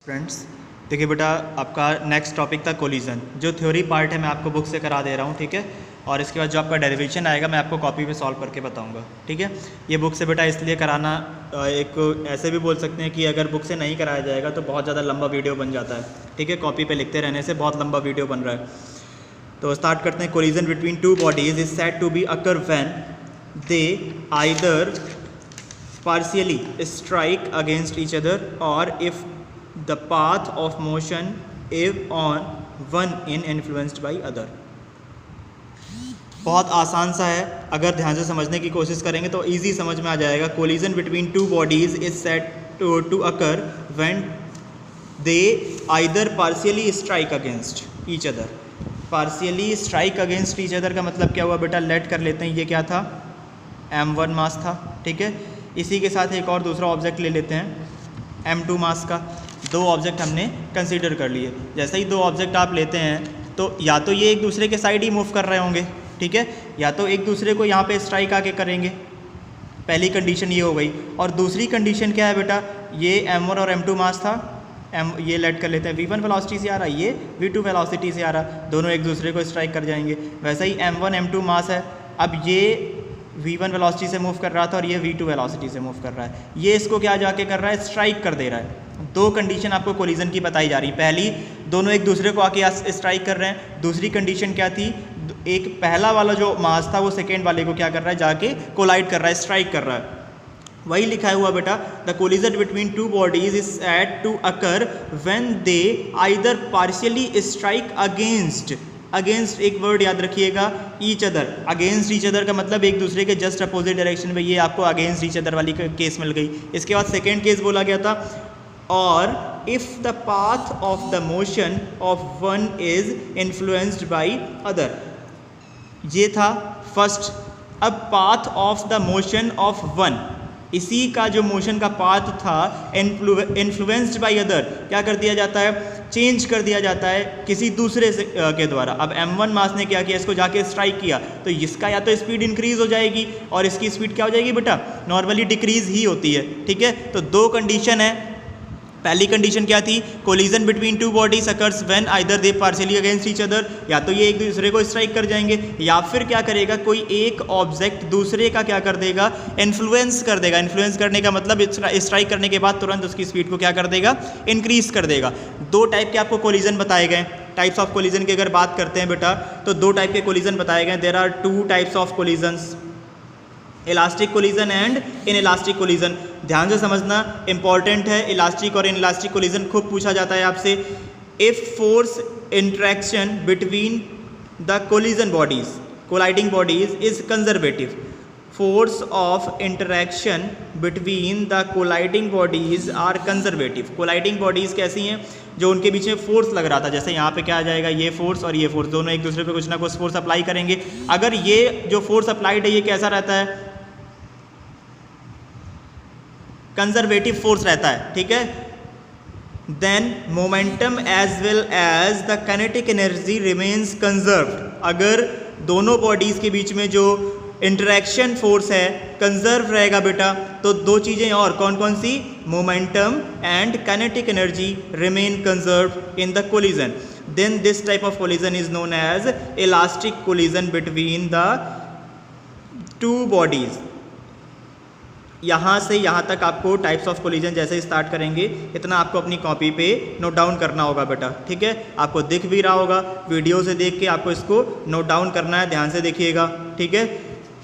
Friends देखिए बेटा, आपका नेक्स्ट टॉपिक था कोलिजन। जो थ्योरी पार्ट है मैं आपको बुक से करा दे रहा हूँ, ठीक है। और इसके बाद जो आपका डेरिवेशन आएगा मैं आपको कॉपी पे सॉल्व करके बताऊँगा, ठीक है। ये बुक से बेटा इसलिए कराना, एक ऐसे भी बोल सकते हैं कि अगर बुक से नहीं कराया जाएगा तो बहुत ज़्यादा लंबा वीडियो बन जाता है, ठीक है। कॉपी पे लिखते रहने से बहुत लंबा वीडियो बन रहा है। तो स्टार्ट करते हैं। Collision between two bodies is said to be occur when they either partially strike against each other or if the path of motion is on one in influenced by other। बहुत आसान सा है, अगर ध्यान से समझने की कोशिश करेंगे तो इजी समझ में आ जाएगा। Collision between two bodies is said to occur when they either partially strike against each other. Partially strike against each other का मतलब क्या हुआ बेटा, लेट कर लेते हैं। ये क्या था, m1 मास था, ठीक है। इसी के साथ एक और दूसरा ऑब्जेक्ट ले लेते हैं, m2 मास का। दो ऑब्जेक्ट हमने कंसीडर कर लिए। जैसे ही दो ऑब्जेक्ट आप लेते हैं तो या तो ये एक दूसरे के साइड ही मूव कर रहे होंगे, ठीक है, या तो एक दूसरे को यहाँ पे स्ट्राइक आके करेंगे। पहली कंडीशन ये हो गई। और दूसरी कंडीशन क्या है बेटा, ये m1 और m2 मास था, ये लेट कर लेते हैं, v1 वेलोसिटी से आ रहा है, ये v2 वेलोसिटी से आ रहा है, दोनों एक दूसरे को स्ट्राइक कर जाएंगे। वैसे ही m1 m2 मास है, अब ये v1 वेलोसिटी से मूव कर रहा था और ये v2 वेलोसिटी से मूव कर रहा है। ये इसको क्या जाके कर रहा है, स्ट्राइक कर दे रहा है। दो कंडीशन आपको कोलिजन की बताई जा रही। पहली, दोनों एक दूसरे को आके स्ट्राइक कर रहे हैं। दूसरी कंडीशन क्या थी, एक पहला वाला जो मास था वो सेकेंड वाले को क्या कर रहा है, जाके कोलाइड कर रहा है, स्ट्राइक कर रहा है। वही लिखा हुआ बेटा, the collision between two bodies is said to occur when they either partially strike against. Against एक वर्ड याद रखिएगा, each other. Against each other का मतलब एक दूसरे के जस्ट अपोजिट डायरेक्शन में। ये आपको अगेंस्ट ईच अदर वाली केस मिल गई। इसके बाद सेकेंड केस बोला गया था, और if the path of the motion of one is influenced by other. ये था फर्स्ट। अब path of the motion of one, इसी का जो मोशन का पाथ था इन्फ्लुएंस्ड बाई अदर, क्या कर दिया जाता है, चेंज कर दिया जाता है किसी दूसरे से के द्वारा। अब m1 मास ने क्या किया, इसको जाके स्ट्राइक किया, तो इसका या तो स्पीड इंक्रीज हो जाएगी और इसकी स्पीड क्या हो जाएगी बेटा, नॉर्मली डिक्रीज ही होती है, ठीक है। तो दो कंडीशन है। पहली कंडीशन क्या थी, collision between two bodies occurs when either they partially against each other, या तो ये एक दूसरे को स्ट्राइक कर जाएंगे, या फिर क्या करेगा, कोई एक ऑब्जेक्ट दूसरे का क्या कर देगा, इन्फ्लुएंस कर देगा। इन्फ्लुएंस करने का मतलब स्ट्राइक करने के बाद तुरंत उसकी स्पीड को क्या कर देगा, इंक्रीज कर देगा। दो टाइप के आपको कोलिजन बताए गए। टाइप्स ऑफ कोलिजन की अगर बात करते हैं बेटा, तो दो टाइप के कोलिजन बताए गए। There are two types of collisions, elastic collision and inelastic collision. ध्यान से समझना, इंपॉर्टेंट है। इलास्टिक और इनइलास्टिक कोलिजन खूब पूछा जाता है आपसे। If force interaction between the collision bodies, colliding bodies is conservative, force of interaction between the colliding bodies are conservative. Colliding bodies कैसी हैं, जो उनके बीच में फोर्स लग रहा था, जैसे यहाँ पे क्या आ जाएगा, ये फोर्स और ये फोर्स, दोनों एक दूसरे पे कुछ ना कुछ फोर्स अप्लाई करेंगे। अगर ये जो फोर्स अप्लाइड है ये कैसा रहता है, कंजर्वेटिव फोर्स रहता है, ठीक है। Then momentum as well as the kinetic energy remains conserved. अगर दोनों बॉडीज के बीच में जो इंटरेक्शन फोर्स है कंजर्व रहेगा बेटा, तो दो चीज़ें और कौन कौन सी, momentum and kinetic energy remain conserve in the collision. Then this type of collision is known as elastic collision between the two bodies. यहाँ से यहाँ तक आपको टाइप्स ऑफ कोलिजन जैसे ही स्टार्ट करेंगे, इतना आपको अपनी कॉपी पे नोट डाउन करना होगा बेटा, ठीक है। आपको दिख भी रहा होगा, वीडियो से देख के आपको इसको नोट डाउन करना है, ध्यान से देखिएगा, ठीक है।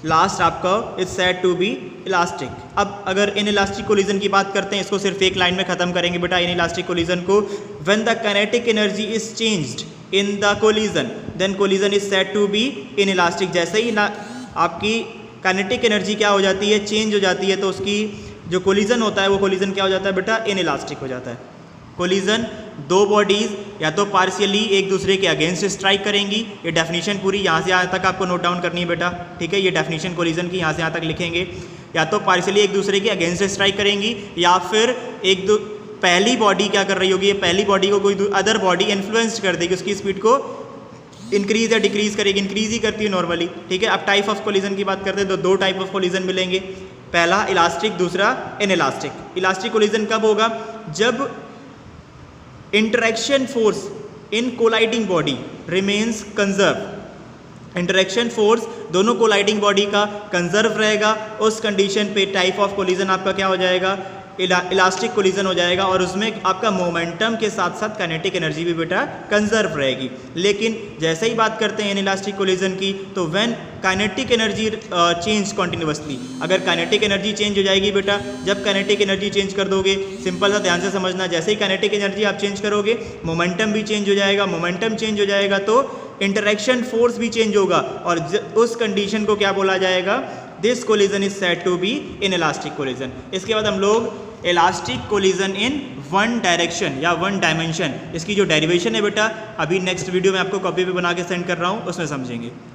लास्ट आपका is said to be elastic. अब अगर इन इलास्टिक कोलिजन की बात करते हैं, इसको सिर्फ एक लाइन में ख़त्म करेंगे बेटा इन इलास्टिक कोलिजन को। When the kinetic energy is changed in the collision, then collision is said to be inelastic. जैसे ही आपकी काइनेटिक एनर्जी क्या हो जाती है, चेंज हो जाती है, तो उसकी जो कोलिजन होता है वो कोलिजन क्या हो जाता है बेटा, इन इलास्टिक हो जाता है। कोलिजन, दो बॉडीज या तो पार्शियली एक दूसरे के अगेंस्ट स्ट्राइक करेंगी। ये डेफिनेशन पूरी यहाँ से यहाँ तक आपको नोट डाउन करनी है बेटा, ठीक है। ये डेफिनेशन कोलिजन की यहाँ से यहाँ तक लिखेंगे। या तो पार्शियली एक दूसरे के अगेंस्ट स्ट्राइक करेंगी, या फिर पहली बॉडी क्या कर रही होगी, पहली बॉडी को कोई अदर बॉडी इन्फ्लुएंस कर देगी, उसकी स्पीड को इंक्रीज या डिक्रीज करेगी, इंक्रीज ही करती है नॉर्मली, ठीक है। अब टाइप ऑफ कोलिजन की बात करते हैं तो दो टाइप ऑफ कोलिजन मिलेंगे। पहला इलास्टिक, दूसरा इनइलास्टिक। इलास्टिक कोलिजन कब होगा, जब interaction force in colliding body remains conserve. Interaction force दोनों कोलाइडिंग बॉडी का कंजर्व रहेगा। उस कंडीशन पे टाइप ऑफ कोलिजन आपका क्या हो जाएगा, इलास्टिक कोलिजन हो जाएगा, और उसमें आपका मोमेंटम के साथ साथ काइनेटिक एनर्जी भी बेटा कंजर्व रहेगी। लेकिन जैसे ही बात करते हैं इलास्टिक कोलिजन की, तो when kinetic energy change continuously, अगर काइनेटिक एनर्जी चेंज हो जाएगी बेटा, जब काइनेटिक एनर्जी चेंज कर दोगे, सिंपल सा ध्यान से समझना, जैसे ही काइनेटिक एनर्जी आप चेंज करोगे मोमेंटम भी चेंज हो जाएगा, मोमेंटम चेंज हो जाएगा तो इंटरेक्शन फोर्स भी चेंज होगा, और उस कंडीशन को क्या बोला जाएगा, this collision is said to be inelastic collision. इसके बाद हम लोग elastic collision in one direction या वन डायमेंशन, इसकी जो डेरिवेशन है बेटा अभी नेक्स्ट वीडियो में आपको कॉपी पे बना के सेंड कर रहा हूँ, उसमें समझेंगे।